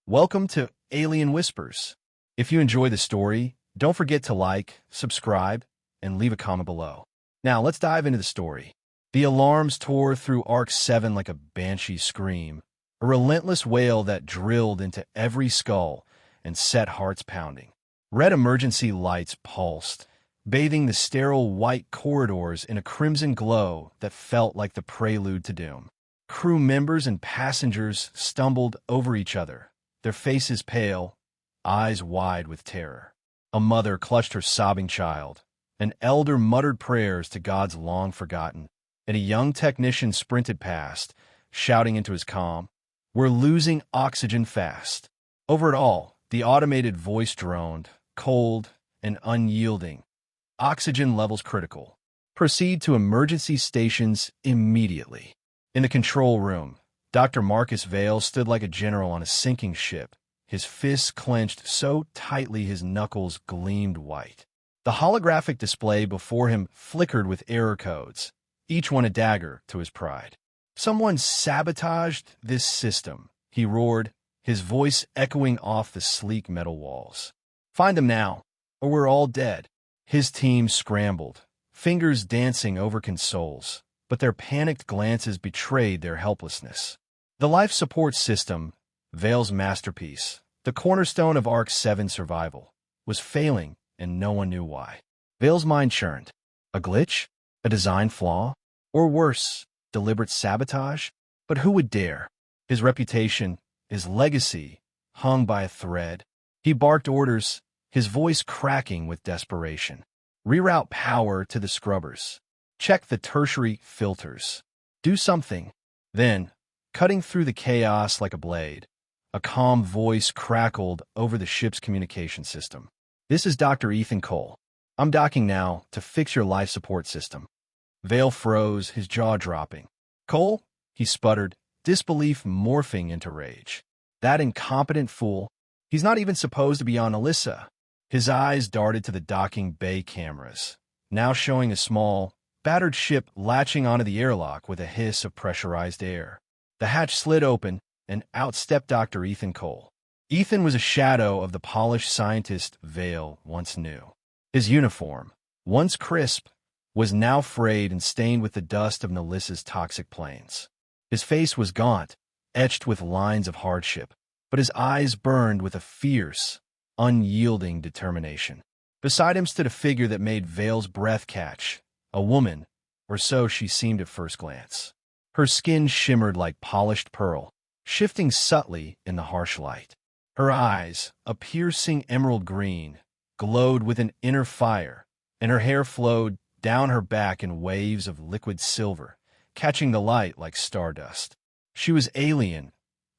Welcome to Alien Whispers. If you enjoy the story, don't forget to like, subscribe, and leave a comment below. Now, let's dive into the story. The alarms tore through Arc 7 like a banshee scream, a relentless wail that drilled into every skull and set hearts pounding. Red emergency lights pulsed, bathing the sterile white corridors in a crimson glow that felt like the prelude to doom. Crew members and passengers stumbled over each other, their faces pale, eyes wide with terror. A mother clutched her sobbing child. An elder muttered prayers to gods long forgotten, and a young technician sprinted past, shouting into his comm, "We're losing oxygen fast." Over it all, the automated voice droned, cold and unyielding. "Oxygen levels critical. Proceed to emergency stations immediately." In the control room, Dr. Marcus Vale stood like a general on a sinking ship, his fists clenched so tightly his knuckles gleamed white. The holographic display before him flickered with error codes, each one a dagger to his pride. "Someone sabotaged this system," he roared, his voice echoing off the sleek metal walls. "Find them now, or we're all dead." His team scrambled, fingers dancing over consoles, but their panicked glances betrayed their helplessness. The life support system, Vale's masterpiece, the cornerstone of Arc 7 survival, was failing, and no one knew why. Vale's mind churned. A glitch? A design flaw? Or worse, deliberate sabotage? But who would dare? His reputation, his legacy, hung by a thread. He barked orders, his voice cracking with desperation. "Reroute power to the scrubbers. Check the tertiary filters. Do something." Then, cutting through the chaos like a blade, a calm voice crackled over the ship's communication system. "This is Dr. Ethan Cole. I'm docking now to fix your life support system." Vale froze, his jaw dropping. "Cole?" he sputtered, disbelief morphing into rage. "That incompetent fool. He's not even supposed to be on Alyssa." His eyes darted to the docking bay cameras, now showing a small, battered ship latching onto the airlock with a hiss of pressurized air. The hatch slid open, and out stepped Dr. Ethan Cole. Ethan was a shadow of the polished scientist Vale once knew. His uniform, once crisp, was now frayed and stained with the dust of Nalissa's toxic planes. His face was gaunt, etched with lines of hardship, but his eyes burned with a fierce, unyielding determination. Beside him stood a figure that made Vale's breath catch, a woman, or so she seemed at first glance. Her skin shimmered like polished pearl, shifting subtly in the harsh light. Her eyes, a piercing emerald green, glowed with an inner fire, and her hair flowed down her back in waves of liquid silver, catching the light like stardust. She was alien,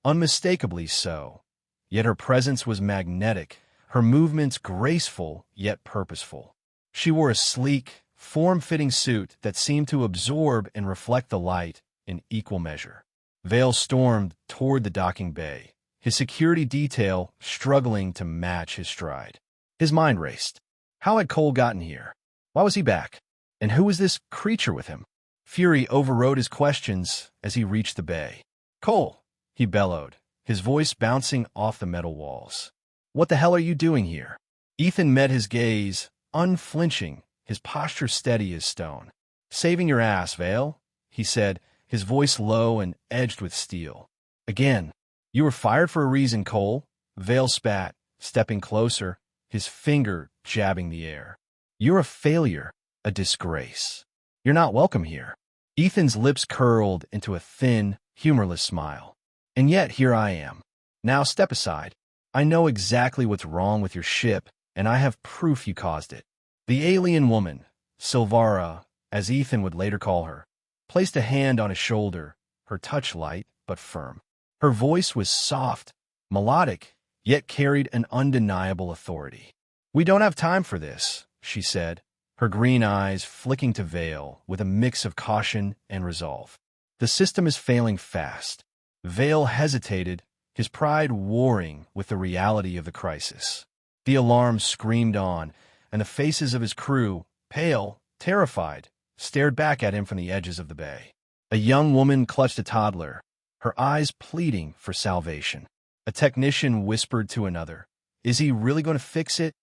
unmistakably so, yet her presence was magnetic, her movements graceful yet purposeful. She wore a sleek, form-fitting suit that seemed to absorb and reflect the light in equal measure. Vale stormed toward the docking bay, his security detail struggling to match his stride. His mind raced. How had Cole gotten here? Why was he back? And who was this creature with him? Fury overrode his questions as he reached the bay. "Cole!" he bellowed, his voice bouncing off the metal walls. "What the hell are you doing here?" Ethan met his gaze, unflinching, his posture steady as stone. "Saving your ass, Vale," he said, his voice low and edged with steel. "Again, you were fired for a reason, Cole," Vale spat, stepping closer, his finger jabbing the air. "You're a failure, a disgrace. You're not welcome here." Ethan's lips curled into a thin, humorless smile. "And yet here I am. Now step aside. I know exactly what's wrong with your ship, and I have proof you caused it." The alien woman, Sylvara, as Ethan would later call her, placed a hand on his shoulder, her touch light but firm. Her voice was soft, melodic, yet carried an undeniable authority. "We don't have time for this," she said, her green eyes flicking to Vale with a mix of caution and resolve. "The system is failing fast." Vale hesitated, his pride warring with the reality of the crisis. The alarm screamed on, and the faces of his crew, pale, terrified, stared back at him from the edges of the bay. A young woman clutched a toddler, her eyes pleading for salvation. A technician whispered to another. Is he really going to fix it?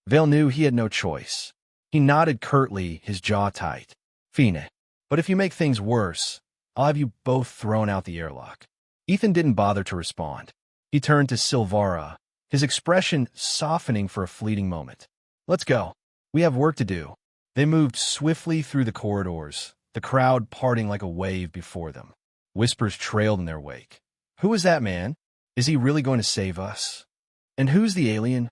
Vale knew he had no choice. He nodded curtly, his jaw tight. Fine. But if you make things worse, I'll have you both thrown out the airlock. Ethan didn't bother to respond. He turned to Sylvara, his expression softening for a fleeting moment. Let's go. We have work to do. They moved swiftly through the corridors, the crowd parting like a wave before them. Whispers trailed in their wake. Who is that man? Is he really going to save us? And who's the alien?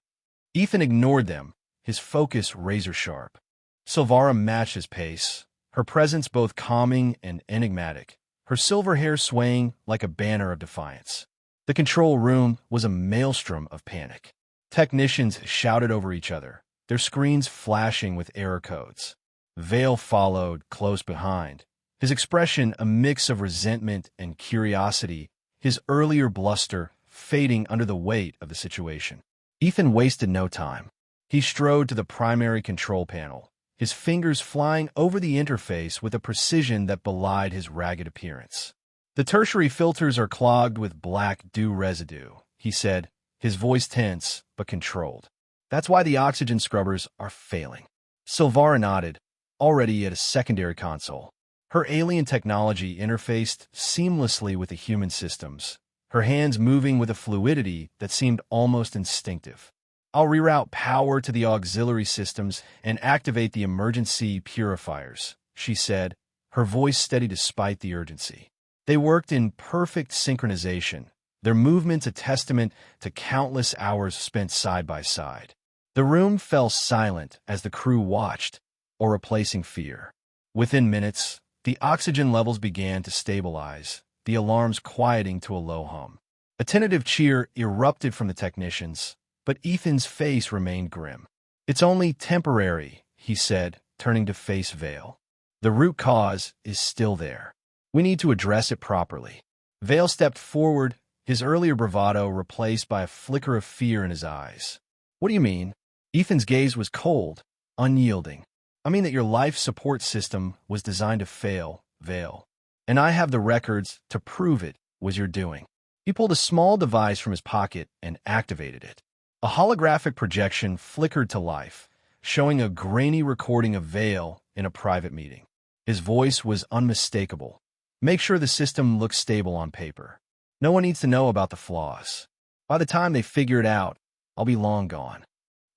Ethan ignored them, his focus razor-sharp. Sylvara matched his pace, her presence both calming and enigmatic, her silver hair swaying like a banner of defiance. The control room was a maelstrom of panic. Technicians shouted over each other, their screens flashing with error codes. Vale followed, close behind, his expression a mix of resentment and curiosity, his earlier bluster fading under the weight of the situation. Ethan wasted no time. He strode to the primary control panel, his fingers flying over the interface with a precision that belied his ragged appearance. The tertiary filters are clogged with black dew residue, he said, his voice tense but controlled. That's why the oxygen scrubbers are failing. Sylvara nodded, already at a secondary console. Her alien technology interfaced seamlessly with the human systems, her hands moving with a fluidity that seemed almost instinctive. I'll reroute power to the auxiliary systems and activate the emergency purifiers, she said, her voice steady despite the urgency. They worked in perfect synchronization, their movements a testament to countless hours spent side by side. The room fell silent as the crew watched, a replacing fear. Within minutes, the oxygen levels began to stabilize, the alarms quieting to a low hum. A tentative cheer erupted from the technicians, but Ethan's face remained grim. It's only temporary, he said, turning to face Vale. The root cause is still there. We need to address it properly. Vale stepped forward, his earlier bravado replaced by a flicker of fear in his eyes. What do you mean? Ethan's gaze was cold, unyielding. I mean that your life support system was designed to fail, Vale. And I have the records to prove it was your doing. He pulled a small device from his pocket and activated it. A holographic projection flickered to life, showing a grainy recording of Vale in a private meeting. His voice was unmistakable. Make sure the system looks stable on paper. No one needs to know about the flaws. By the time they figure it out, I'll be long gone.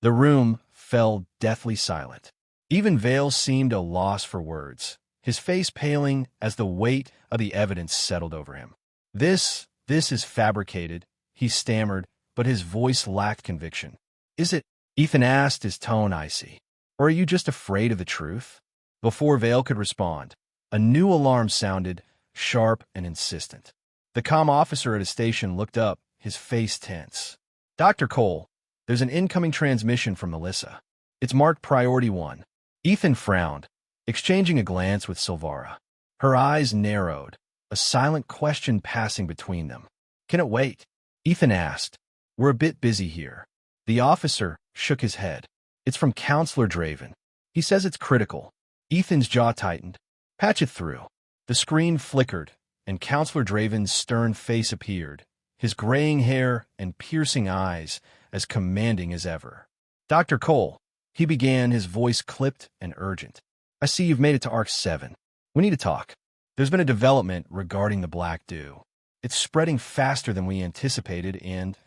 The room fell deathly silent. Even Vale seemed a loss for words, his face paling as the weight of the evidence settled over him. This is fabricated, he stammered, but his voice lacked conviction. Is it? Ethan asked, his tone icy. Or are you just afraid of the truth? Before Vale could respond, a new alarm sounded, sharp and insistent. The comm officer at a station looked up, his face tense. Dr. Cole, there's an incoming transmission from Melissa. It's marked Priority 1. Ethan frowned, exchanging a glance with Sylvara. Her eyes narrowed, a silent question passing between them. Can it wait? Ethan asked. We're a bit busy here. The officer shook his head. It's from Counselor Draven. He says it's critical. Ethan's jaw tightened. Patch it through. The screen flickered, and Counselor Draven's stern face appeared, his graying hair and piercing eyes as commanding as ever. Dr. Cole, he began, his voice clipped and urgent. I see you've made it to Arc 7. We need to talk. There's been a development regarding the Black Dew. It's spreading faster than we anticipated, and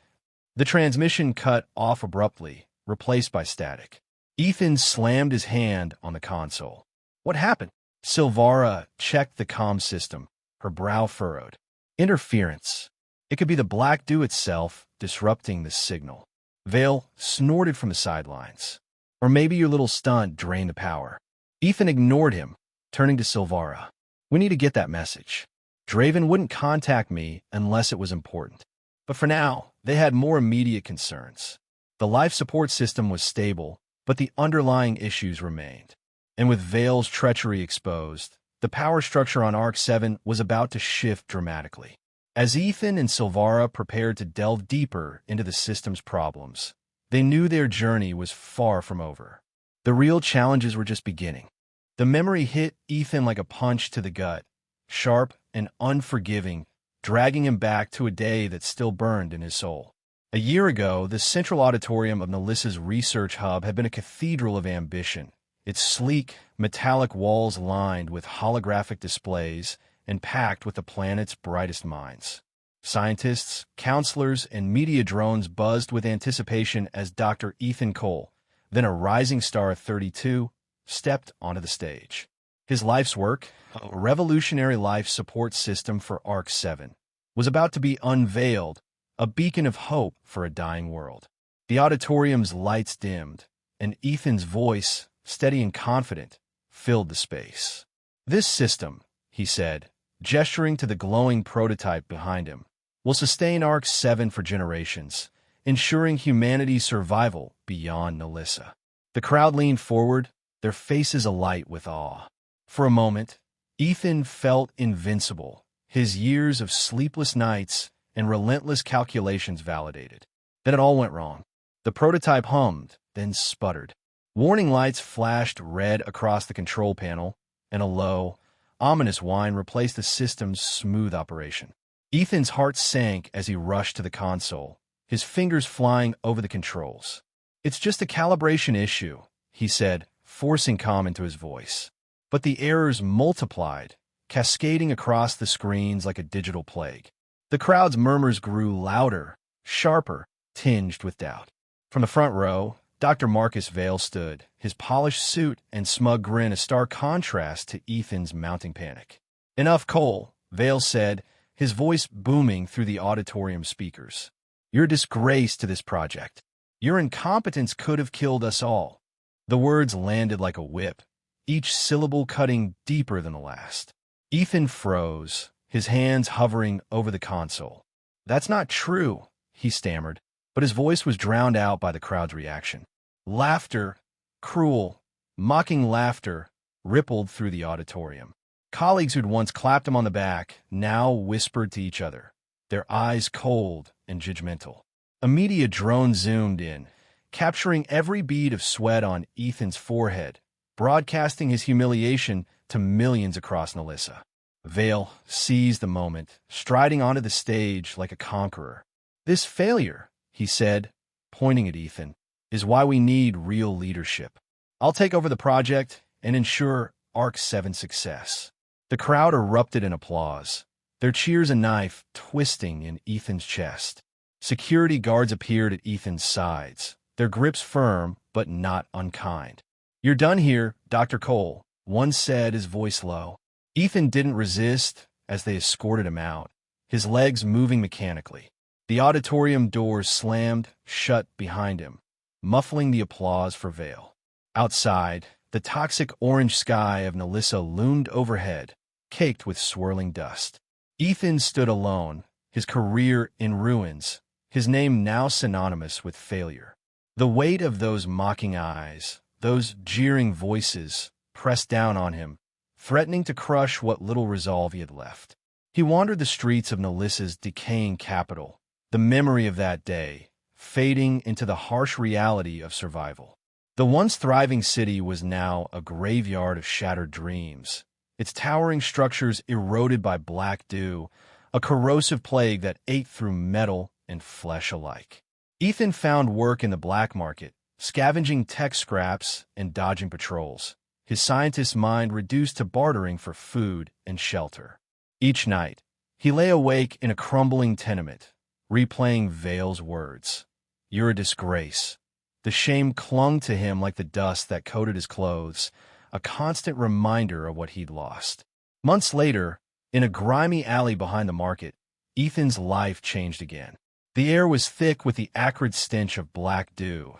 the transmission cut off abruptly, replaced by static. Ethan slammed his hand on the console. What happened? Sylvara checked the comm system, her brow furrowed. Interference. It could be the Black Dew itself disrupting the signal. Vale snorted from the sidelines. Or maybe your little stunt drained the power. Ethan ignored him, turning to Sylvara. We need to get that message. Draven wouldn't contact me unless it was important. But for now, they had more immediate concerns. The life support system was stable, but the underlying issues remained. And with Vale's treachery exposed, the power structure on Arc 7 was about to shift dramatically. As Ethan and Sylvara prepared to delve deeper into the system's problems, they knew their journey was far from over. The real challenges were just beginning. The memory hit Ethan like a punch to the gut, sharp and unforgiving, dragging him back to a day that still burned in his soul. A year ago, the central auditorium of Nelissa's research hub had been a cathedral of ambition, its sleek, metallic walls lined with holographic displays and packed with the planet's brightest minds. Scientists, counselors, and media drones buzzed with anticipation as Dr. Ethan Cole, then a rising star at 32, stepped onto the stage. His life's work, a revolutionary life support system for ARC-7, was about to be unveiled, a beacon of hope for a dying world. The auditorium's lights dimmed, and Ethan's voice, steady and confident, filled the space. "This system," he said, gesturing to the glowing prototype behind him, "will sustain ARC-7 for generations, ensuring humanity's survival beyond Nelissa." The crowd leaned forward, their faces alight with awe. For a moment, Ethan felt invincible, his years of sleepless nights and relentless calculations validated. Then it all went wrong. The prototype hummed, then sputtered. Warning lights flashed red across the control panel, and a low, ominous whine replaced the system's smooth operation. Ethan's heart sank as he rushed to the console, his fingers flying over the controls. "It's just a calibration issue," he said, forcing calm into his voice. But the errors multiplied, cascading across the screens like a digital plague. The crowd's murmurs grew louder, sharper, tinged with doubt. From the front row, Dr. Marcus Vale stood, his polished suit and smug grin a stark contrast to Ethan's mounting panic. "Enough, Cole," Vale said, his voice booming through the auditorium speakers. "You're a disgrace to this project. Your incompetence could have killed us all." The words landed like a whip, each syllable cutting deeper than the last. Ethan froze, his hands hovering over the console. "That's not true," he stammered, but his voice was drowned out by the crowd's reaction. Laughter, cruel, mocking laughter, rippled through the auditorium. Colleagues who'd once clapped him on the back now whispered to each other, their eyes cold and judgmental. A media drone zoomed in, capturing every bead of sweat on Ethan's forehead, broadcasting his humiliation to millions across Nelissa. Vale seized the moment, striding onto the stage like a conqueror. "This failure," he said, pointing at Ethan, "is why we need real leadership. I'll take over the project and ensure ARC-7 success." The crowd erupted in applause, their cheers a knife twisting in Ethan's chest. Security guards appeared at Ethan's sides, their grips firm but not unkind. "You're done here, Dr. Cole," one said, his voice low. Ethan didn't resist as they escorted him out, his legs moving mechanically. The auditorium doors slammed shut behind him, muffling the applause for Vale. Outside, the toxic orange sky of Nelissa loomed overhead, caked with swirling dust. Ethan stood alone, his career in ruins, his name now synonymous with failure. The weight of those mocking eyes, those jeering voices, pressed down on him, threatening to crush what little resolve he had left. He wandered the streets of Nelissa's decaying capital, the memory of that day, fading into the harsh reality of survival. The once thriving city was now a graveyard of shattered dreams, its towering structures eroded by black dew, a corrosive plague that ate through metal and flesh alike. Ethan found work in the black market, scavenging tech scraps and dodging patrols, his scientist's mind reduced to bartering for food and shelter. Each night, he lay awake in a crumbling tenement, replaying Vale's words. "You're a disgrace." The shame clung to him like the dust that coated his clothes, a constant reminder of what he'd lost. Months later, in a grimy alley behind the market, Ethan's life changed again. The air was thick with the acrid stench of black dew,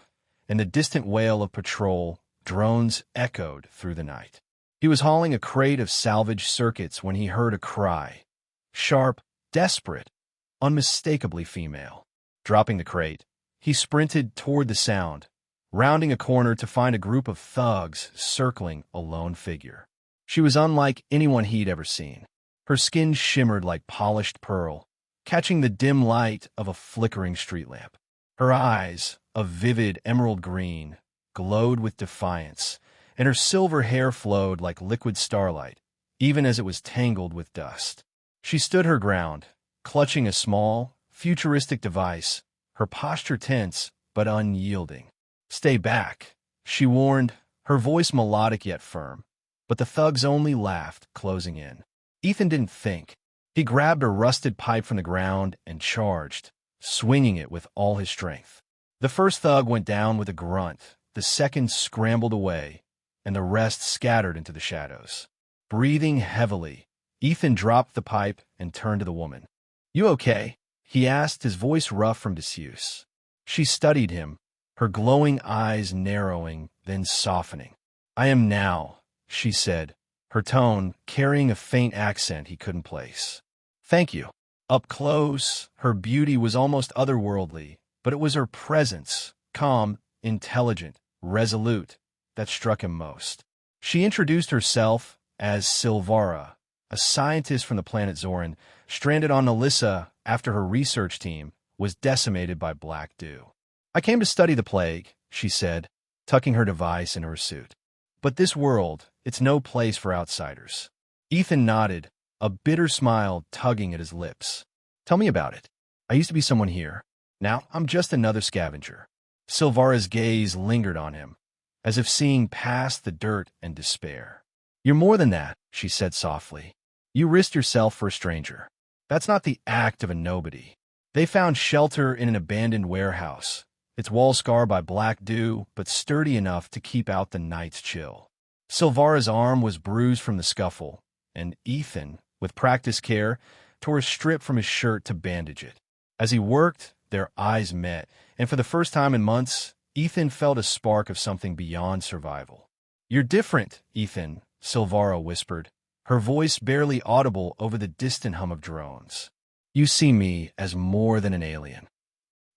and the distant wail of patrol drones echoed through the night. He was hauling a crate of salvaged circuits when he heard a cry. Sharp, desperate, unmistakably female. Dropping the crate, he sprinted toward the sound, rounding a corner to find a group of thugs circling a lone figure. She was unlike anyone he'd ever seen. Her skin shimmered like polished pearl, catching the dim light of a flickering street lamp. Her eyes, a vivid emerald green, glowed with defiance, and her silver hair flowed like liquid starlight, even as it was tangled with dust. She stood her ground, clutching a small, futuristic device, her posture tense but unyielding. "Stay back," she warned, her voice melodic yet firm. But the thugs only laughed, closing in. Ethan didn't think. He grabbed a rusted pipe from the ground and charged, swinging it with all his strength. The first thug went down with a grunt, the second scrambled away, and the rest scattered into the shadows. Breathing heavily, Ethan dropped the pipe and turned to the woman. "You okay?" he asked, his voice rough from disuse. She studied him, her glowing eyes narrowing, then softening. "I am now," she said, her tone carrying a faint accent he couldn't place. "Thank you." Up close, her beauty was almost otherworldly, but it was her presence, calm, intelligent, resolute, that struck him most. She introduced herself as Sylvara, a scientist from the planet Zoryn, stranded on Nalissa after her research team was decimated by black dew. "I came to study the plague," she said, tucking her device into her suit. "But this world, it's no place for outsiders." Ethan nodded, a bitter smile tugging at his lips. "Tell me about it. I used to be someone here. Now I'm just another scavenger." Sylvara's gaze lingered on him, as if seeing past the dirt and despair. "You're more than that," she said softly. "You risked yourself for a stranger. That's not the act of a nobody. They found shelter in an abandoned warehouse, its walls scarred by black dew, but sturdy enough to keep out the night's chill." Sylvara's arm was bruised from the scuffle, and Ethan, with practiced care, tore a strip from his shirt to bandage it. As he worked, their eyes met, and for the first time in months, Ethan felt a spark of something beyond survival. "You're different, Ethan," Sylvara whispered, her voice barely audible over the distant hum of drones. "You see me as more than an alien."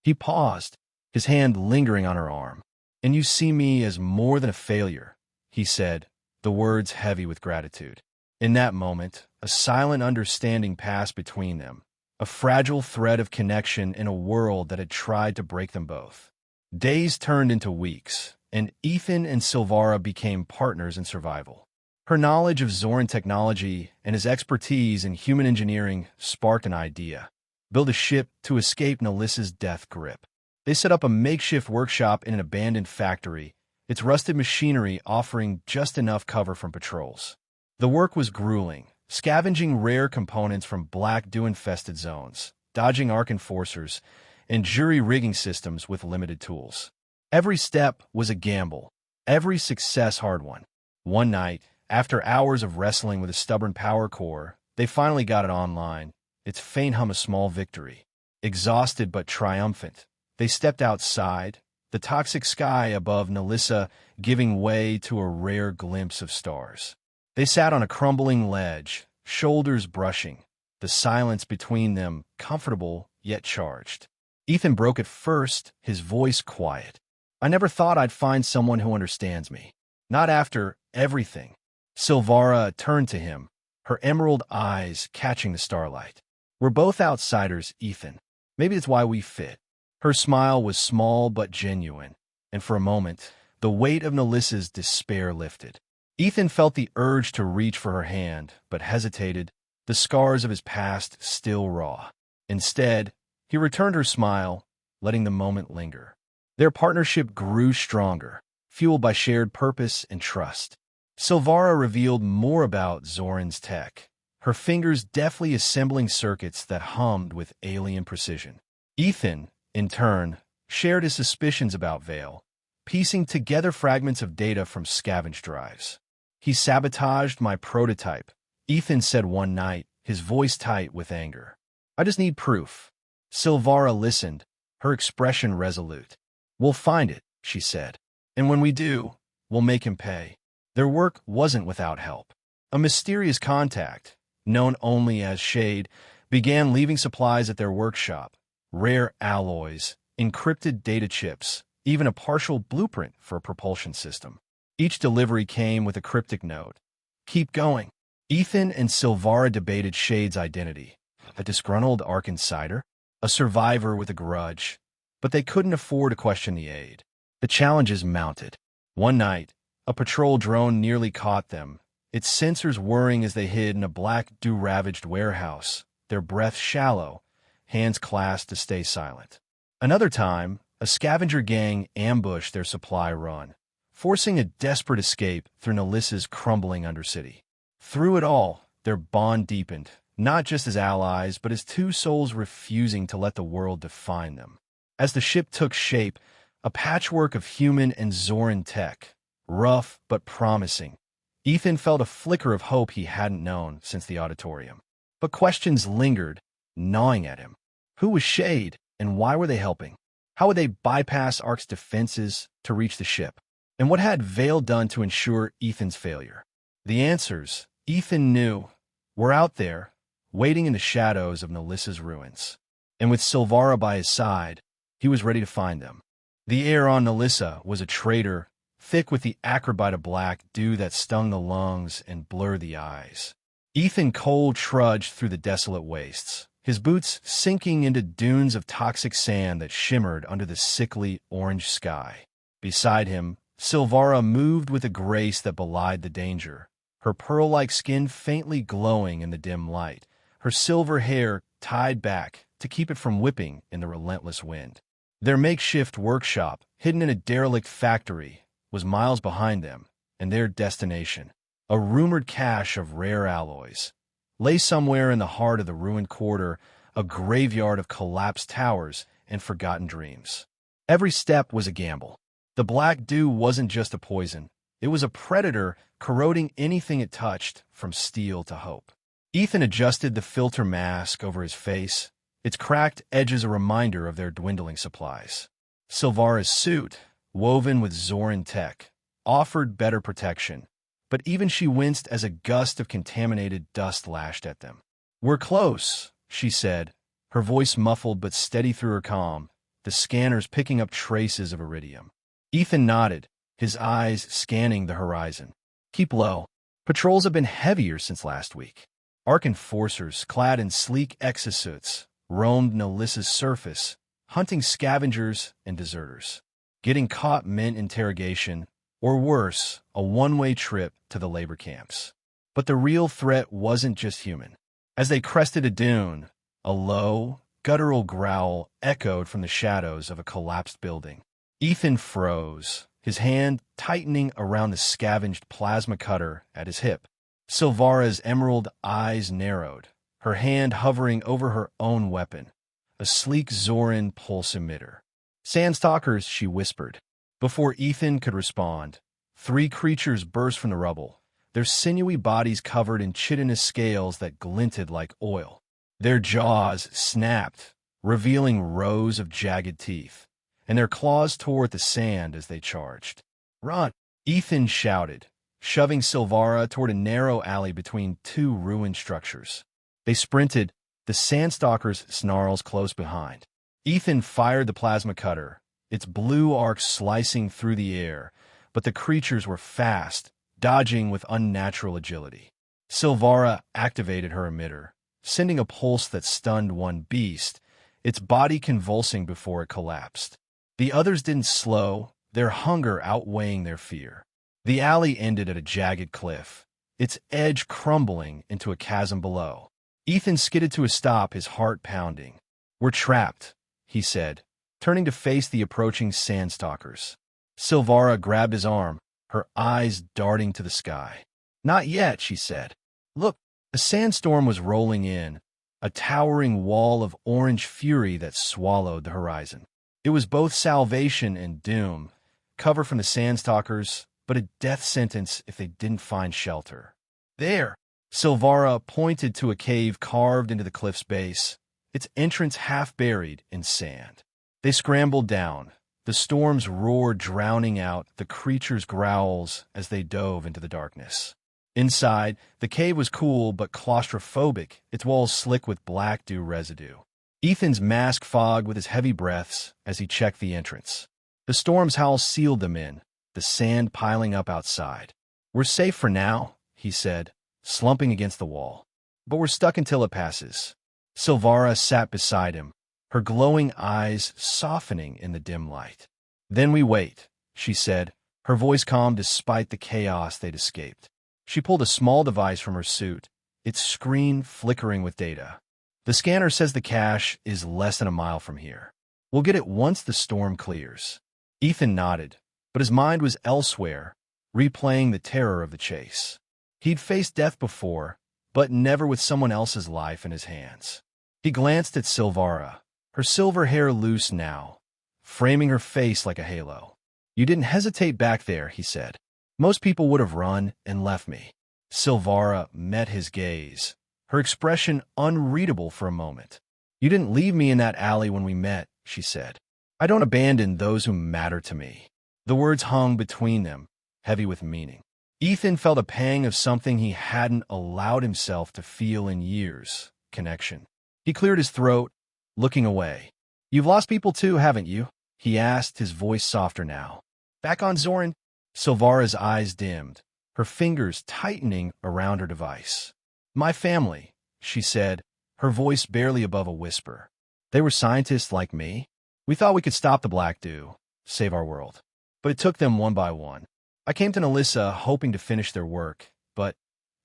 He paused, his hand lingering on her arm. "And you see me as more than a failure," he said, the words heavy with gratitude. In that moment, a silent understanding passed between them, a fragile thread of connection in a world that had tried to break them both. Days turned into weeks, and Ethan and Sylvara became partners in survival. Her knowledge of Zoryn technology and his expertise in human engineering sparked an idea: build a ship to escape Nalissa's death grip. They set up a makeshift workshop in an abandoned factory, its rusted machinery offering just enough cover from patrols. The work was grueling, scavenging rare components from black dew-infested zones, dodging Ark enforcers, and jury-rigging systems with limited tools. Every step was a gamble, every success hard-won. One night, after hours of wrestling with a stubborn power core, they finally got it online, its faint hum a small victory. Exhausted but triumphant, they stepped outside, the toxic sky above Nalissa giving way to a rare glimpse of stars. They sat on a crumbling ledge, shoulders brushing, the silence between them comfortable yet charged. Ethan broke it first, his voice quiet. "I never thought I'd find someone who understands me. Not after everything." Sylvara turned to him, her emerald eyes catching the starlight. "We're both outsiders, Ethan. Maybe that's why we fit." Her smile was small but genuine, and for a moment, the weight of Nalissa's despair lifted. Ethan felt the urge to reach for her hand, but hesitated, the scars of his past still raw. Instead, he returned her smile, letting the moment linger. Their partnership grew stronger, fueled by shared purpose and trust. Sylvara revealed more about Zoryn's tech, her fingers deftly assembling circuits that hummed with alien precision. Ethan, in turn, shared his suspicions about Vale, piecing together fragments of data from scavenged drives. "He sabotaged my prototype," Ethan said one night, his voice tight with anger. "I just need proof." Sylvara listened, her expression resolute. "We'll find it," she said. "And when we do, we'll make him pay." Their work wasn't without help. A mysterious contact, known only as Shade, began leaving supplies at their workshop: rare alloys, encrypted data chips, even a partial blueprint for a propulsion system. Each delivery came with a cryptic note: "Keep going." Ethan and Sylvara debated Shade's identity: a disgruntled Ark insider, a survivor with a grudge, but they couldn't afford to question the aid. The challenges mounted. One night, a patrol drone nearly caught them, its sensors whirring as they hid in a black dew-ravaged warehouse, their breath shallow, hands clasped to stay silent. Another time, a scavenger gang ambushed their supply run, forcing a desperate escape through Nelissa's crumbling undercity. Through it all, their bond deepened, not just as allies, but as two souls refusing to let the world define them. As the ship took shape, a patchwork of human and Zoryn tech, rough but promising, Ethan felt a flicker of hope he hadn't known since the auditorium. But questions lingered, gnawing at him. Who was Shade, and why were they helping? How would they bypass Ark's defenses to reach the ship? And what had Vale done to ensure Ethan's failure? The answers, Ethan knew, were out there, waiting in the shadows of Nelissa's ruins. And with Sylvara by his side, he was ready to find them. The air on Nelissa was a traitor, thick with the acrid of black dew that stung the lungs and blurred the eyes. Ethan Cole trudged through the desolate wastes, his boots sinking into dunes of toxic sand that shimmered under the sickly orange sky. Beside him, Sylvara moved with a grace that belied the danger, her pearl-like skin faintly glowing in the dim light, her silver hair tied back to keep it from whipping in the relentless wind. Their makeshift workshop, hidden in a derelict factory, was miles behind them, and their destination, a rumored cache of rare alloys, lay somewhere in the heart of the ruined quarter, a graveyard of collapsed towers and forgotten dreams. Every step was a gamble. The black dew wasn't just a poison. It was a predator corroding anything it touched, from steel to hope. Ethan adjusted the filter mask over his face, its cracked edges a reminder of their dwindling supplies. Sylvara's suit, woven with Zoryn tech, offered better protection, but even she winced as a gust of contaminated dust lashed at them. "We're close," she said, her voice muffled but steady through her calm, the scanners picking up traces of iridium. Ethan nodded, his eyes scanning the horizon. "Keep low. Patrols have been heavier since last week." Ark enforcers, clad in sleek exosuits, roamed Nelissa's surface, hunting scavengers and deserters. Getting caught meant interrogation, or worse, a one-way trip to the labor camps. But the real threat wasn't just human. As they crested a dune, a low, guttural growl echoed from the shadows of a collapsed building. Ethan froze, his hand tightening around the scavenged plasma cutter at his hip. Sylvara's emerald eyes narrowed, her hand hovering over her own weapon, a sleek Zoryn pulse emitter. "Sandstalkers," she whispered. Before Ethan could respond, 3 creatures burst from the rubble, their sinewy bodies covered in chitinous scales that glinted like oil. Their jaws snapped, revealing rows of jagged teeth, and their claws tore at the sand as they charged. "Run!" Ethan shouted, shoving Sylvara toward a narrow alley between 2 ruined structures. They sprinted, the Sandstalkers' snarls close behind. Ethan fired the plasma cutter, its blue arc slicing through the air, but the creatures were fast, dodging with unnatural agility. Sylvara activated her emitter, sending a pulse that stunned one beast, its body convulsing before it collapsed. The others didn't slow, their hunger outweighing their fear. The alley ended at a jagged cliff, its edge crumbling into a chasm below. Ethan skidded to a stop, his heart pounding. "We're trapped," he said, turning to face the approaching Sandstalkers. Sylvara grabbed his arm, her eyes darting to the sky. "Not yet," she said. "Look." A sandstorm was rolling in, a towering wall of orange fury that swallowed the horizon. It was both salvation and doom, cover from the Sandstalkers, but a death sentence if they didn't find shelter. "There!" Sylvara pointed to a cave carved into the cliff's base, its entrance half buried in sand. They scrambled down, the storm's roar drowning out the creatures' growls as they dove into the darkness. Inside, the cave was cool but claustrophobic, its walls slick with black dew residue. Ethan's mask fogged with his heavy breaths as he checked the entrance. The storm's howl sealed them in, the sand piling up outside. "We're safe for now," he said, slumping against the wall. "But we're stuck until it passes." Sylvara sat beside him, her glowing eyes softening in the dim light. "Then we wait," she said, her voice calm despite the chaos they'd escaped. She pulled a small device from her suit, its screen flickering with data. The scanner says the cache is less than a mile from here. We'll get it once the storm clears. Ethan nodded, but his mind was elsewhere, replaying the terror of the chase. He'd faced death before, but never with someone else's life in his hands. He glanced at Sylvara, her silver hair loose now, framing her face like a halo. "You didn't hesitate back there," he said. "Most people would have run and left me." Sylvara met his gaze, her expression unreadable for a moment. "You didn't leave me in that alley when we met," she said. "I don't abandon those who matter to me." The words hung between them, heavy with meaning. Ethan felt a pang of something he hadn't allowed himself to feel in years: connection. He cleared his throat, looking away. "You've lost people too, haven't you?" he asked, his voice softer now. "Back on Zoryn?" Sylvara's eyes dimmed, her fingers tightening around her device. "My family," she said, her voice barely above a whisper. "They were scientists like me. We thought we could stop the Black Dew, save our world. But it took them one by one. I came to Nalissa hoping to finish their work, but—"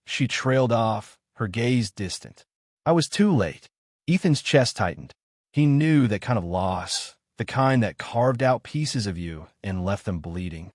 She trailed off, her gaze distant. "I was too late." Ethan's chest tightened. He knew that kind of loss, the kind that carved out pieces of you and left them bleeding.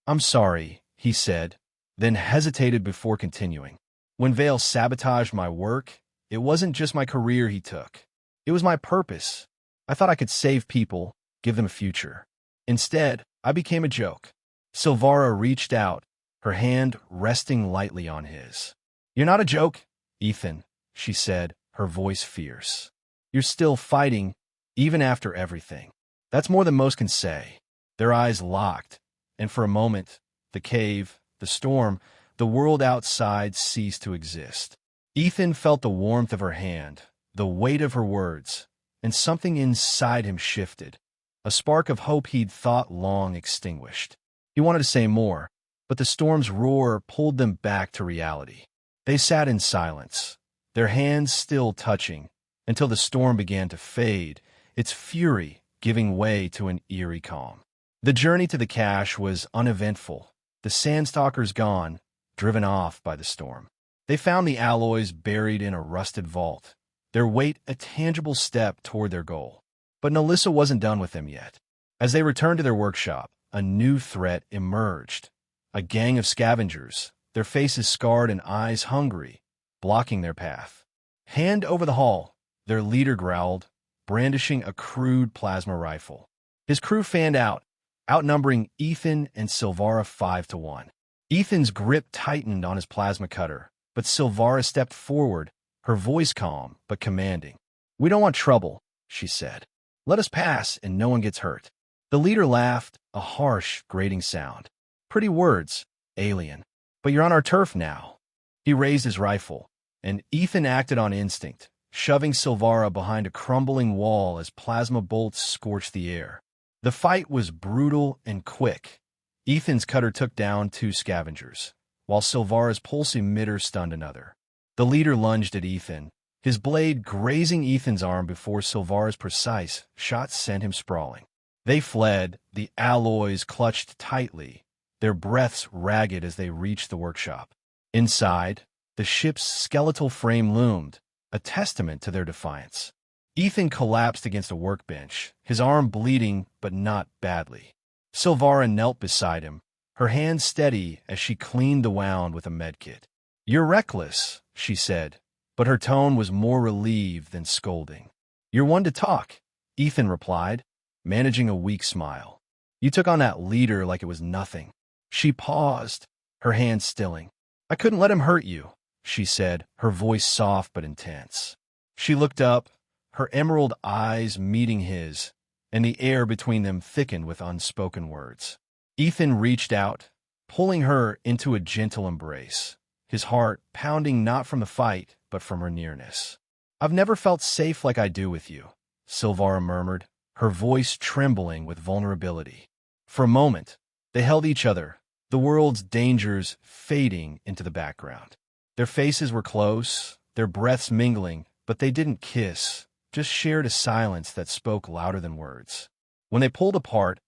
"I'm sorry," he said, then hesitated before continuing. "When Vale sabotaged my work, it wasn't just my career he took. It was my purpose. I thought I could save people, give them a future. Instead, I became a joke." Sylvara reached out, her hand resting lightly on his. "You're not a joke, Ethan," she said, her voice fierce. "You're still fighting, even after everything. That's more than most can say." Their eyes locked, and for a moment, the cave, the storm, the world outside ceased to exist. Ethan felt the warmth of her hand, the weight of her words, and something inside him shifted, a spark of hope he'd thought long extinguished. He wanted to say more, but the storm's roar pulled them back to reality. They sat in silence, their hands still touching, until the storm began to fade, its fury giving way to an eerie calm. The journey to the cache was uneventful, the sandstalkers gone, driven off by the storm. They found the alloys buried in a rusted vault, their weight a tangible step toward their goal. But Nalissa wasn't done with them yet. As they returned to their workshop, a new threat emerged. A gang of scavengers, their faces scarred and eyes hungry, blocking their path. "Hand over the haul," their leader growled, brandishing a crude plasma rifle. His crew fanned out, outnumbering Ethan and Sylvara 5-1. Ethan's grip tightened on his plasma cutter, but Sylvara stepped forward, her voice calm but commanding. "We don't want trouble," she said. "Let us pass and no one gets hurt." The leader laughed, a harsh, grating sound. "Pretty words, alien. But you're on our turf now." He raised his rifle, and Ethan acted on instinct, shoving Sylvara behind a crumbling wall as plasma bolts scorched the air. The fight was brutal and quick. Ethan's cutter took down 2 scavengers, while Sylvara's pulse emitter stunned another. The leader lunged at Ethan, his blade grazing Ethan's arm before Sylvara's precise shot sent him sprawling. They fled, the alloys clutched tightly, their breaths ragged as they reached the workshop. Inside, the ship's skeletal frame loomed, a testament to their defiance. Ethan collapsed against a workbench, his arm bleeding but not badly. Sylvara knelt beside him, her hand steady as she cleaned the wound with a medkit. "You're reckless," she said, but her tone was more relieved than scolding. "You're one to talk," Ethan replied, managing a weak smile. "You took on that leader like it was nothing." She paused, her hand stilling. "I couldn't let him hurt you," she said, her voice soft but intense. She looked up, her emerald eyes meeting his, and the air between them thickened with unspoken words. Ethan reached out, pulling her into a gentle embrace, his heart pounding not from the fight, but from her nearness. "I've never felt safe like I do with you," Sylvara murmured, her voice trembling with vulnerability. For a moment, they held each other, the world's dangers fading into the background. Their faces were close, their breaths mingling, but they didn't kiss, just shared a silence that spoke louder than words. When they pulled apart,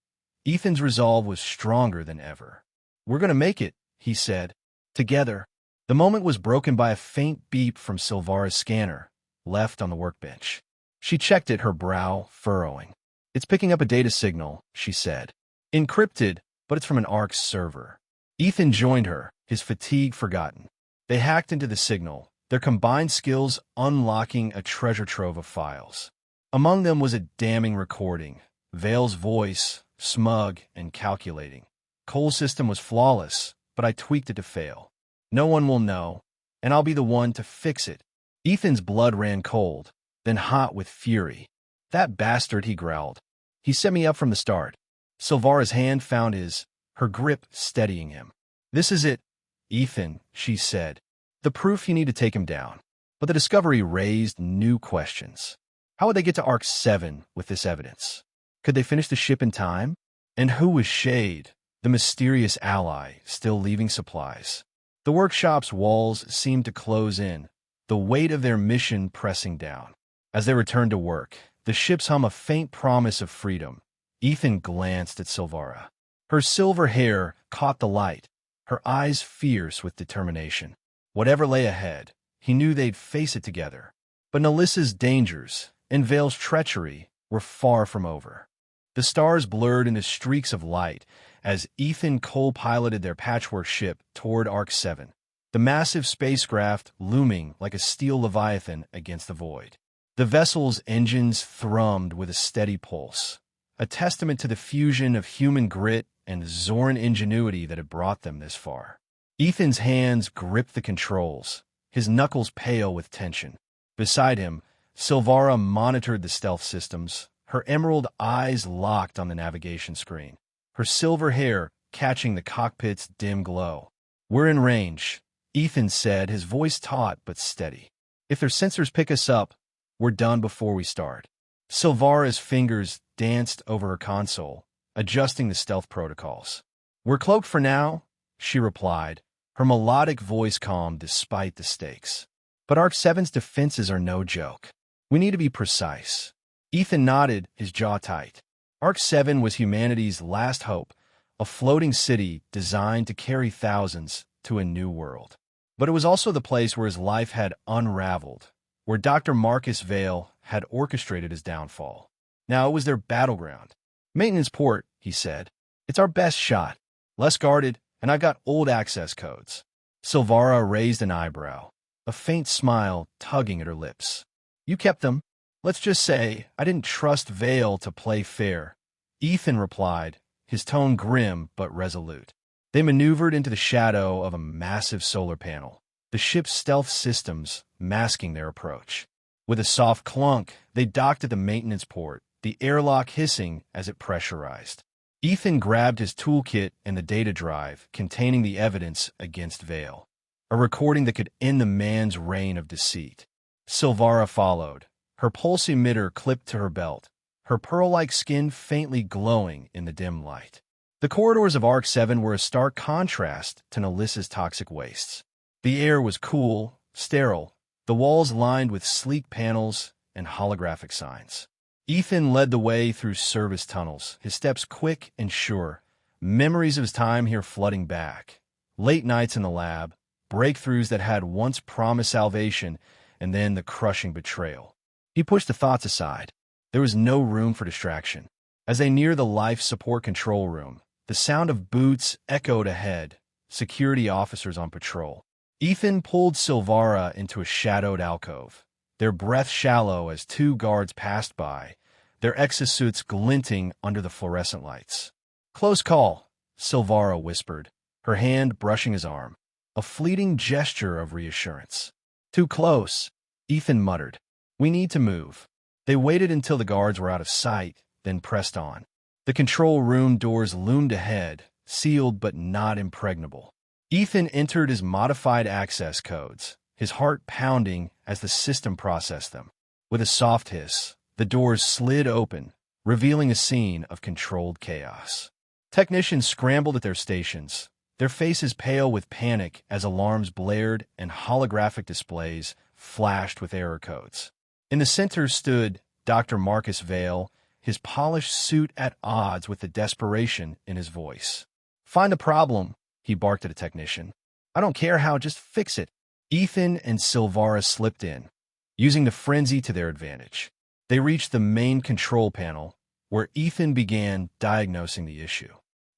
Ethan's resolve was stronger than ever. "We're going to make it," he said. "Together." The moment was broken by a faint beep from Sylvara's scanner, left on the workbench. She checked it, her brow furrowing. "It's picking up a data signal," she said. "Encrypted, but it's from an Orcs server." Ethan joined her, his fatigue forgotten. They hacked into the signal, their combined skills unlocking a treasure trove of files. Among them was a damning recording, Vale's voice, smug and calculating. "Cole's system was flawless, but I tweaked it to fail. No one will know, and I'll be the one to fix it." Ethan's blood ran cold, then hot with fury. "That bastard," he growled. "He set me up from the start." Sylvara's hand found his, her grip steadying him. "This is it, Ethan," she said. "The proof you need to take him down." But the discovery raised new questions. How would they get to Arc 7 with this evidence? Could they finish the ship in time? And who was Shade, the mysterious ally, still leaving supplies? The workshop's walls seemed to close in, the weight of their mission pressing down. As they returned to work, the ship's hum a faint promise of freedom. Ethan glanced at Sylvara. Her silver hair caught the light, her eyes fierce with determination. Whatever lay ahead, he knew they'd face it together. But Nalissa's dangers and Vale's treachery were far from over. The stars blurred into streaks of light as Ethan co-piloted their patchwork ship toward Arc 7, the massive spacecraft looming like a steel leviathan against the void. The vessel's engines thrummed with a steady pulse, a testament to the fusion of human grit and Zoryn ingenuity that had brought them this far. Ethan's hands gripped the controls, his knuckles pale with tension. Beside him, Sylvara monitored the stealth systems, her emerald eyes locked on the navigation screen, her silver hair catching the cockpit's dim glow. "We're in range," Ethan said, his voice taut but steady. "If their sensors pick us up, we're done before we start." Sylvara's fingers danced over her console, adjusting the stealth protocols. "We're cloaked for now," she replied, her melodic voice calm despite the stakes. "But Arc 7's defenses are no joke. We need to be precise." Ethan nodded, his jaw tight. Arc 7 was humanity's last hope, a floating city designed to carry thousands to a new world. But it was also the place where his life had unraveled, where Dr. Marcus Vale had orchestrated his downfall. Now it was their battleground. "Maintenance port," he said. "It's our best shot. Less guarded, and I've got old access codes." Sylvara raised an eyebrow, a faint smile tugging at her lips. "You kept them. Let's just say I didn't trust Vale to play fair," Ethan replied, his tone grim but resolute. They maneuvered into the shadow of a massive solar panel, the ship's stealth systems masking their approach. With a soft clunk, they docked at the maintenance port, the airlock hissing as it pressurized. Ethan grabbed his toolkit and the data drive containing the evidence against Vale, a recording that could end the man's reign of deceit. Sylvara followed, her pulse emitter clipped to her belt, her pearl-like skin faintly glowing in the dim light. The corridors of Arc 7 were a stark contrast to Nalissa's toxic wastes. The air was cool, sterile, the walls lined with sleek panels and holographic signs. Ethan led the way through service tunnels, his steps quick and sure, memories of his time here flooding back. Late nights in the lab, breakthroughs that had once promised salvation, and then the crushing betrayal. He pushed the thoughts aside. There was no room for distraction. As they neared the life support control room, the sound of boots echoed ahead, security officers on patrol. Ethan pulled Sylvara into a shadowed alcove, their breath shallow as two guards passed by, their exosuits glinting under the fluorescent lights. "Close call," Sylvara whispered, her hand brushing his arm, a fleeting gesture of reassurance. "Too close," Ethan muttered. "We need to move." They waited until the guards were out of sight, then pressed on. The control room doors loomed ahead, sealed but not impregnable. Ethan entered his modified access codes, his heart pounding as the system processed them. With a soft hiss, the doors slid open, revealing a scene of controlled chaos. Technicians scrambled at their stations, their faces pale with panic as alarms blared and holographic displays flashed with error codes. In the center stood Dr. Marcus Vale, his polished suit at odds with the desperation in his voice. "Find the problem," he barked at a technician. "I don't care how, just fix it." Ethan and Sylvara slipped in, using the frenzy to their advantage. They reached the main control panel, where Ethan began diagnosing the issue.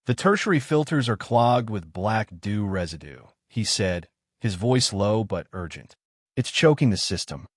"The tertiary filters are clogged with black dew residue," he said, his voice low but urgent. "It's choking the system."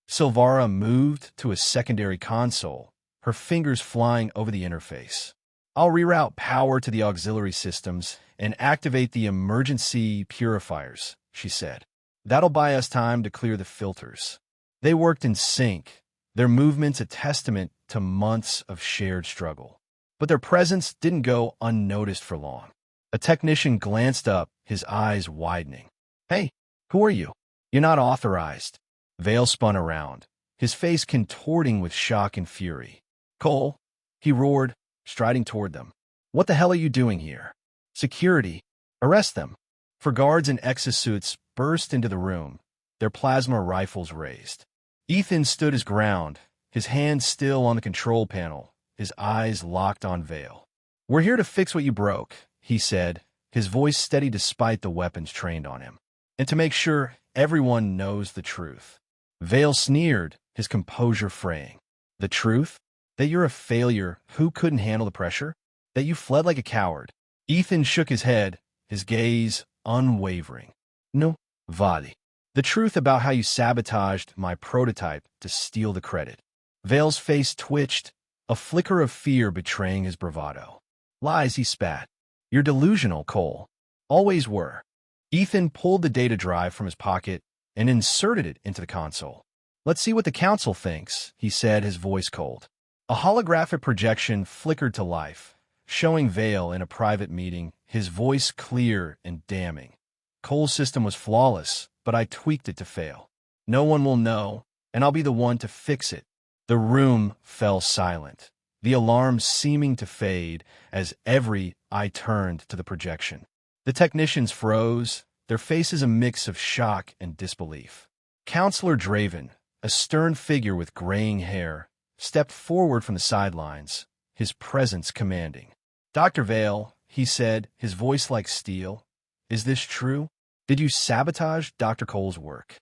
Sylvara moved to a secondary console, her fingers flying over the interface. "I'll reroute power to the auxiliary systems and activate the emergency purifiers," she said. "That'll buy us time to clear the filters." They worked in sync, their movements a testament to months of shared struggle. But their presence didn't go unnoticed for long. A technician glanced up, his eyes widening. "Hey, who are you?" "You're not authorized." Vale spun around, his face contorting with shock and fury. "Cole," he roared, striding toward them. "What the hell are you doing here?" "Security. Arrest them." Four guards in exosuits burst into the room, their plasma rifles raised. Ethan stood his ground, his hands still on the control panel, his eyes locked on Vale. "We're here to fix what you broke," he said, his voice steady despite the weapons trained on him. "And to make sure everyone knows the truth." Vale sneered, his composure fraying. "The truth? That you're a failure who couldn't handle the pressure? That you fled like a coward?" Ethan shook his head, his gaze unwavering. "No, Vali. The truth about how you sabotaged my prototype to steal the credit." Vale's face twitched, a flicker of fear betraying his bravado. "Lies," he spat. "You're delusional, Cole. Always were." Ethan pulled the data drive from his pocket and inserted it into the console. "Let's see what the council thinks," he said, his voice cold. A holographic projection flickered to life, showing Vale in a private meeting, his voice clear and damning. "Cole's system was flawless, but I tweaked it to fail. No one will know, and I'll be the one to fix it." The room fell silent, the alarm seeming to fade as every eye turned to the projection. The technicians froze, their faces a mix of shock and disbelief. Counselor Draven, a stern figure with graying hair, stepped forward from the sidelines, his presence commanding. "Dr. Vale," he said, his voice like steel, "is this true? Did you sabotage Dr. Cole's work?"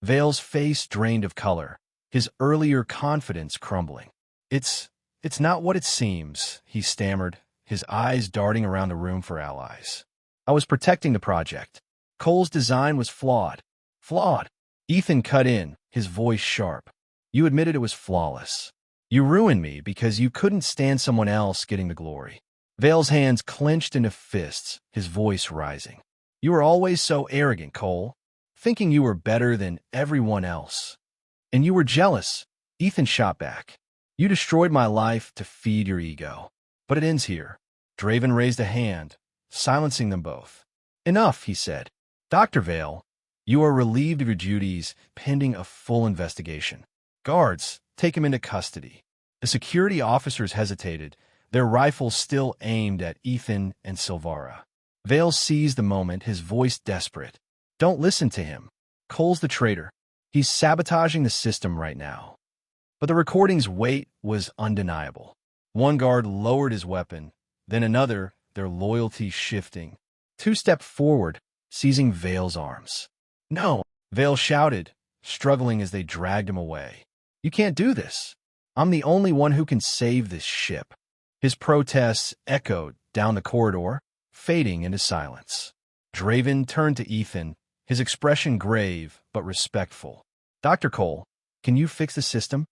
Vale's face drained of color, his earlier confidence crumbling. It's not what it seems," he stammered, his eyes darting around the room for allies. "I was protecting the project. Cole's design was flawed." "Flawed?" Ethan cut in, his voice sharp. "You admitted it was flawless. You ruined me because you couldn't stand someone else getting the glory." Vale's hands clenched into fists, his voice rising. "You were always so arrogant, Cole, thinking you were better than everyone else. And you were jealous," Ethan shot back. "You destroyed my life to feed your ego. But it ends here." Draven raised a hand, silencing them both. "Enough," he said. "Dr. Vale, you are relieved of your duties pending a full investigation. Guards, take him into custody." The security officers hesitated, their rifles still aimed at Ethan and Sylvara. Vale seized the moment, his voice desperate. "Don't listen to him. Cole's the traitor. He's sabotaging the system right now." But the recording's weight was undeniable. One guard lowered his weapon, then another, their loyalty shifting. Two stepped forward, seizing Vale's arms. "No!" Vale shouted, struggling as they dragged him away. "You can't do this. I'm the only one who can save this ship." His protests echoed down the corridor, fading into silence. Draven turned to Ethan, his expression grave but respectful. "Dr. Cole, can you fix the system?"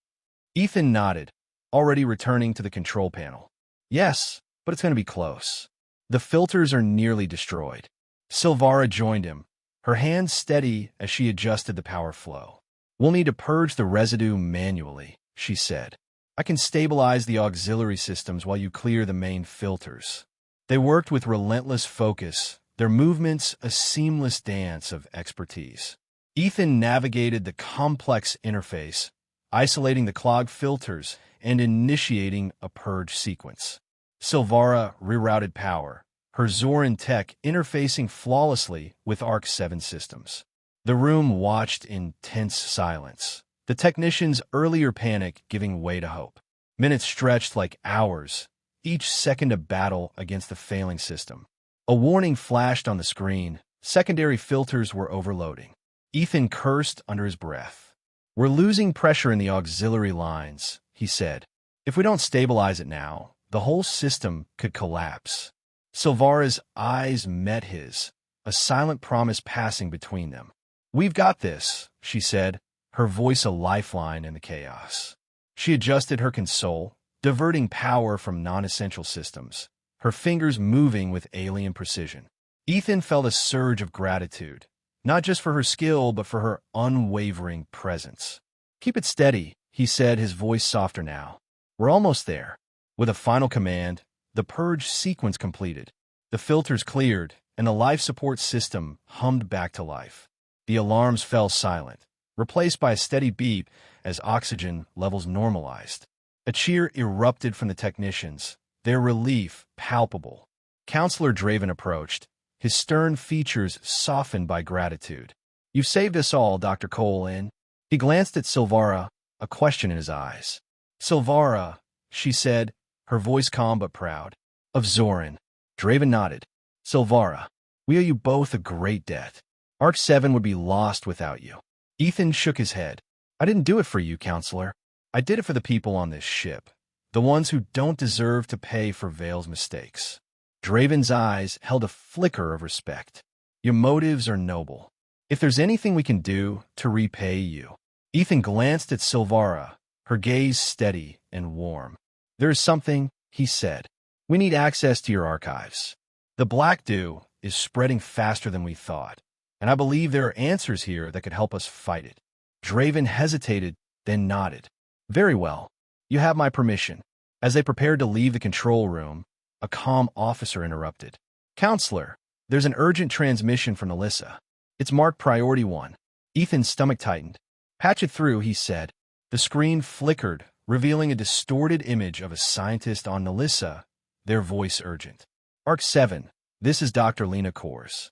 Ethan nodded, already returning to the control panel. "Yes, but it's going to be close. The filters are nearly destroyed." Sylvara joined him, her hands steady as she adjusted the power flow. "We'll need to purge the residue manually," she said. "I can stabilize the auxiliary systems while you clear the main filters." They worked with relentless focus, their movements a seamless dance of expertise. Ethan navigated the complex interface, isolating the clogged filters and initiating a purge sequence. Sylvara rerouted power, her Zoryn tech interfacing flawlessly with ARC-7 systems. The room watched in tense silence, the technicians' earlier panic giving way to hope. Minutes stretched like hours, each second a battle against the failing system. A warning flashed on the screen. Secondary filters were overloading. Ethan cursed under his breath. We're losing pressure in the auxiliary lines, he said. If we don't stabilize it now, the whole system could collapse. Sylvara's eyes met his, a silent promise passing between them. We've got this, she said, her voice a lifeline in the chaos. She adjusted her console, diverting power from non-essential systems, her fingers moving with alien precision. Ethan felt a surge of gratitude, not just for her skill, but for her unwavering presence. Keep it steady, he said, his voice softer now. We're almost there. With a final command, the purge sequence completed. The filters cleared, and the life support system hummed back to life. The alarms fell silent, replaced by a steady beep as oxygen levels normalized. A cheer erupted from the technicians, their relief palpable. Counselor Draven approached, his stern features softened by gratitude. You've saved us all, Dr. Cole. He glanced at Sylvara, a question in his eyes. Sylvara, she said, her voice calm but proud. Of Zoryn. Draven nodded. Sylvara, we owe you both a great debt. Arc 7 would be lost without you. Ethan shook his head. I didn't do it for you, Counselor. I did it for the people on this ship, the ones who don't deserve to pay for Vale's mistakes. Draven's eyes held a flicker of respect. Your motives are noble. If there's anything we can do to repay you. Ethan glanced at Sylvara, her gaze steady and warm. There is something, he said. We need access to your archives. The Black Dew is spreading faster than we thought, and I believe there are answers here that could help us fight it. Draven hesitated, then nodded. Very well. You have my permission. As they prepared to leave the control room, a calm officer interrupted. Counselor, there's an urgent transmission from Nalissa. It's marked Priority 1. Ethan's stomach tightened. Patch it through, he said. The screen flickered, revealing a distorted image of a scientist on Nalissa, their voice urgent. Arc 7, this is Dr. Lena Kors.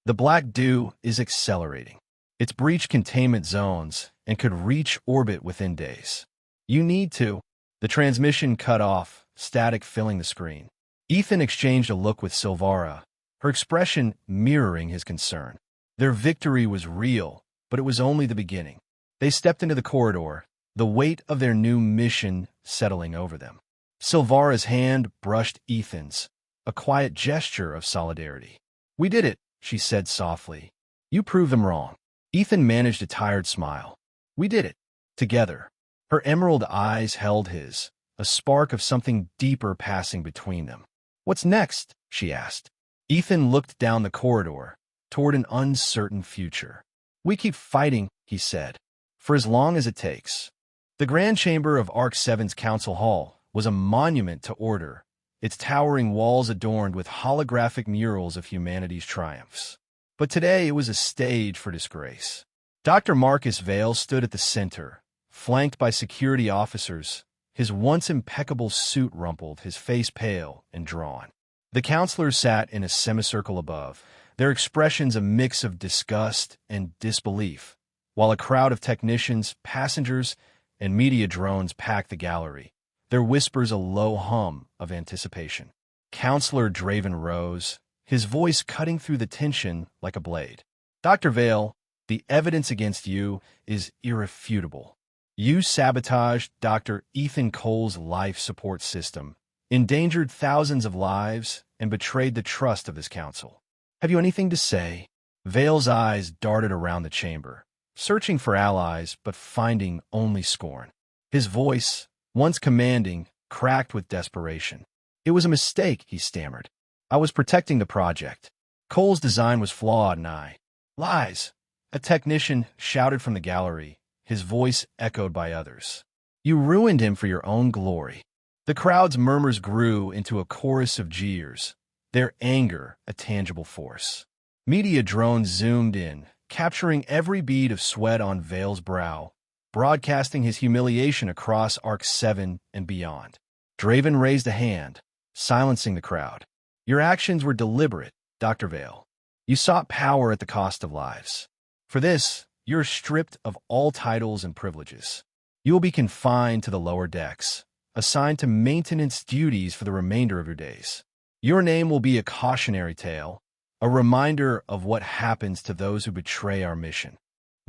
The Black Dew is accelerating. It's breached containment zones and could reach orbit within days. You need to. The transmission cut off, static filling the screen. Ethan exchanged a look with Sylvara, her expression mirroring his concern. Their victory was real, but it was only the beginning. They stepped into the corridor, the weight of their new mission settling over them. Sylvara's hand brushed Ethan's, a quiet gesture of solidarity. We did it, she said softly. You proved them wrong. Ethan managed a tired smile. We did it. Together. Her emerald eyes held his, a spark of something deeper passing between them. What's next? She asked. Ethan looked down the corridor, toward an uncertain future. We keep fighting, he said, for as long as it takes. The Grand Chamber of Arc 7's Council Hall was a monument to order, its towering walls adorned with holographic murals of humanity's triumphs. But today it was a stage for disgrace. Dr. Marcus Vale stood at the center, flanked by security officers, his once impeccable suit rumpled, his face pale and drawn. The counselors sat in a semicircle above, their expressions a mix of disgust and disbelief, while a crowd of technicians, passengers, and media drones packed the gallery, their whispers a low hum of anticipation. Counselor Draven rose, his voice cutting through the tension like a blade. Dr. Vale, the evidence against you is irrefutable. You sabotaged Dr. Ethan Cole's life support system, endangered thousands of lives, and betrayed the trust of this council. Have you anything to say? Vale's eyes darted around the chamber, searching for allies but finding only scorn. His voice, once commanding, cracked with desperation. It was a mistake, he stammered. I was protecting the project. Cole's design was flawed and I... Lies! A technician shouted from the gallery, his voice echoed by others. You ruined him for your own glory. The crowd's murmurs grew into a chorus of jeers, their anger a tangible force. Media drones zoomed in, capturing every bead of sweat on Vale's brow, broadcasting his humiliation across Arc 7 and beyond. Draven raised a hand, silencing the crowd. Your actions were deliberate, Dr. Vale. You sought power at the cost of lives. For this, you're stripped of all titles and privileges. You will be confined to the lower decks, assigned to maintenance duties for the remainder of your days. Your name will be a cautionary tale, a reminder of what happens to those who betray our mission.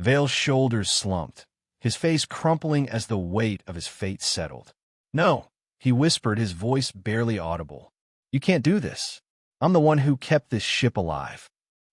Vale's shoulders slumped, his face crumpling as the weight of his fate settled. "No," he whispered, his voice barely audible. "You can't do this. I'm the one who kept this ship alive."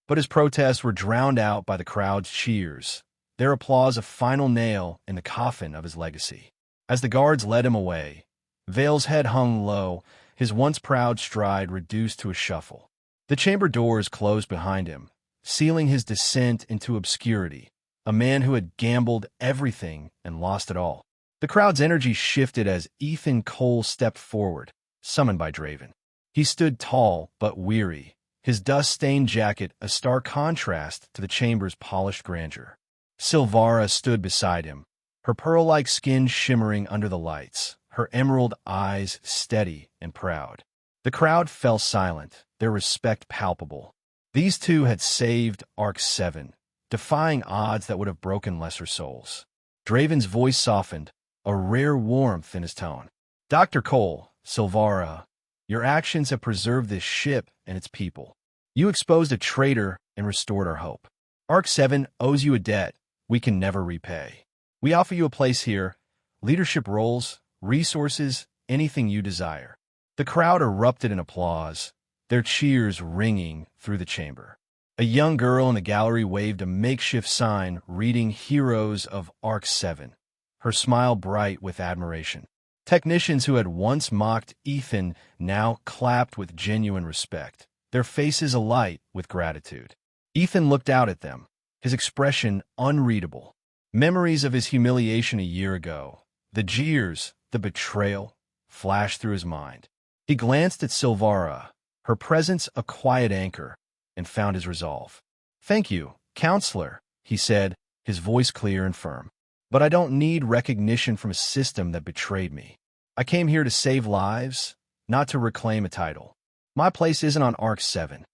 But his protests were drowned out by the crowd's cheers, their applause a final nail in the coffin of his legacy. As the guards led him away, Vale's head hung low, his once proud stride reduced to a shuffle. The chamber doors closed behind him, sealing his descent into obscurity, a man who had gambled everything and lost it all. The crowd's energy shifted as Ethan Cole stepped forward, summoned by Draven. He stood tall but weary, his dust-stained jacket a stark contrast to the chamber's polished grandeur. Sylvara stood beside him, her pearl-like skin shimmering under the lights, her emerald eyes steady and proud. The crowd fell silent, their respect palpable. These two had saved Arc 7, defying odds that would have broken lesser souls. Draven's voice softened, a rare warmth in his tone. "Dr. Cole, Sylvara, your actions have preserved this ship and its people. You exposed a traitor and restored our hope. Arc 7 owes you a debt we can never repay. We offer you a place here, leadership roles, resources, anything you desire." The crowd erupted in applause, their cheers ringing through the chamber. A young girl in the gallery waved a makeshift sign reading "Heroes of Arc 7, her smile bright with admiration. Technicians who had once mocked Ethan now clapped with genuine respect, their faces alight with gratitude. Ethan looked out at them, his expression unreadable. Memories of his humiliation a year ago, the jeers, the betrayal, flashed through his mind. He glanced at Sylvara, her presence a quiet anchor, and found his resolve. "Thank you, counselor," he said, his voice clear and firm. "But I don't need recognition from a system that betrayed me. I came here to save lives, not to reclaim a title. My place isn't on Arc 7.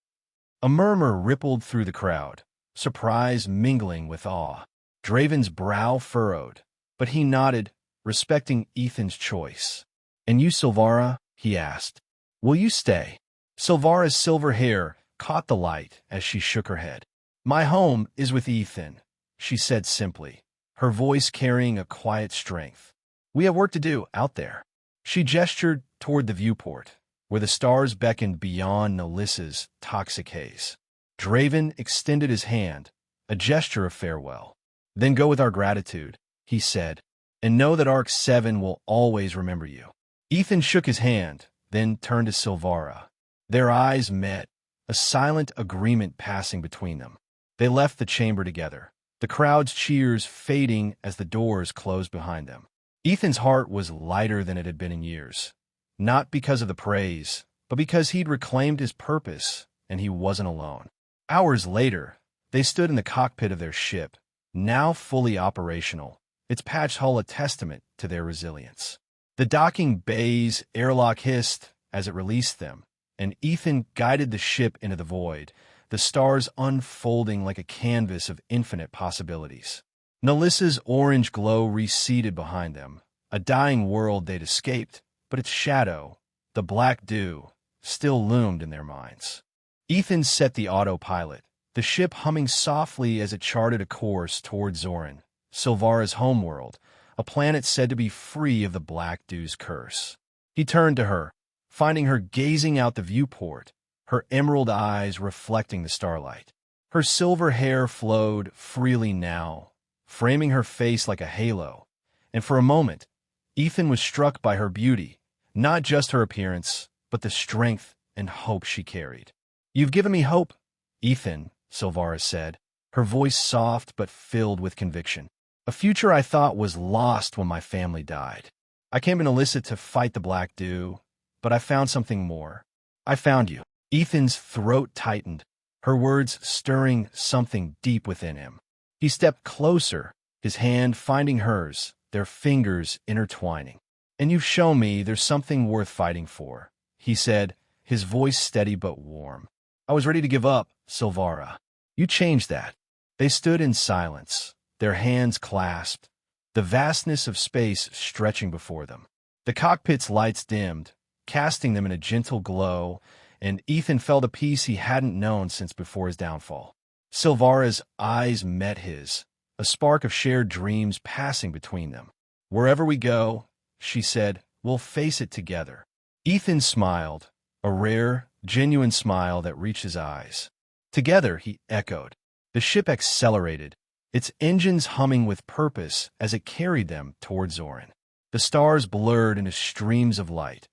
A murmur rippled through the crowd, surprise mingling with awe. Draven's brow furrowed, but he nodded, respecting Ethan's choice. "And you, Sylvara?" he asked. "Will you stay?" Sylvara's silver hair caught the light as she shook her head. "My home is with Ethan," she said simply, her voice carrying a quiet strength. "We have work to do out there." She gestured toward the viewport, where the stars beckoned beyond Nalissa's toxic haze. Draven extended his hand, a gesture of farewell. "Then go with our gratitude," he said, "and know that Arc 7 will always remember you." Ethan shook his hand, then turned to Sylvara. Their eyes met, a silent agreement passing between them. They left the chamber together, the crowd's cheers fading as the doors closed behind them. Ethan's heart was lighter than it had been in years, not because of the praise, but because he'd reclaimed his purpose, and he wasn't alone. Hours later, they stood in the cockpit of their ship, now fully operational, its patched hull a testament to their resilience. The docking bay's airlock hissed as it released them, and Ethan guided the ship into the void, the stars unfolding like a canvas of infinite possibilities. Nalissa's orange glow receded behind them, a dying world they'd escaped, but its shadow, the black dew, still loomed in their minds. Ethan set the autopilot, the ship humming softly as it charted a course toward Zoryn, Sylvara's homeworld, a planet said to be free of the Black Dew's curse. He turned to her, finding her gazing out the viewport, her emerald eyes reflecting the starlight. Her silver hair flowed freely now, framing her face like a halo, and for a moment, Ethan was struck by her beauty, not just her appearance, but the strength and hope she carried. "You've given me hope, Ethan," Sylvara said, her voice soft but filled with conviction. "A future I thought was lost when my family died. I came to Nalissa to fight the Black Dew, but I found something more. I found you." Ethan's throat tightened, her words stirring something deep within him. He stepped closer, his hand finding hers, their fingers intertwining. "And you've shown me there's something worth fighting for," he said, his voice steady but warm. "I was ready to give up, Sylvara. You changed that." They stood in silence, their hands clasped, the vastness of space stretching before them. The cockpit's lights dimmed, casting them in a gentle glow, and Ethan felt a peace he hadn't known since before his downfall. Sylvara's eyes met his, a spark of shared dreams passing between them. "Wherever we go," she said, "we'll face it together." Ethan smiled, a rare, genuine smile that reached his eyes. "Together," he echoed. The ship accelerated, its engines humming with purpose as it carried them toward Zoryn. The stars blurred into streams of light,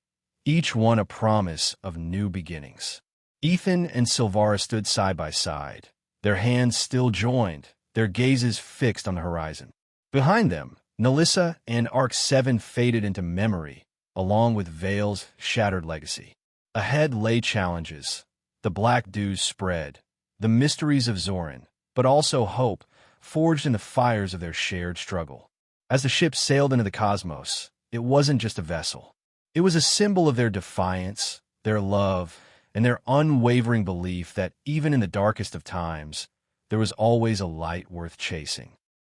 each one a promise of new beginnings. Ethan and Sylvara stood side by side, their hands still joined, their gazes fixed on the horizon. Behind them, Nalissa and Arc-7 faded into memory, along with Vale's shattered legacy. Ahead lay challenges. The black dews spread, the mysteries of Zoryn, but also hope, forged in the fires of their shared struggle. As the ship sailed into the cosmos, it wasn't just a vessel. It was a symbol of their defiance, their love, and their unwavering belief that even in the darkest of times, there was always a light worth chasing.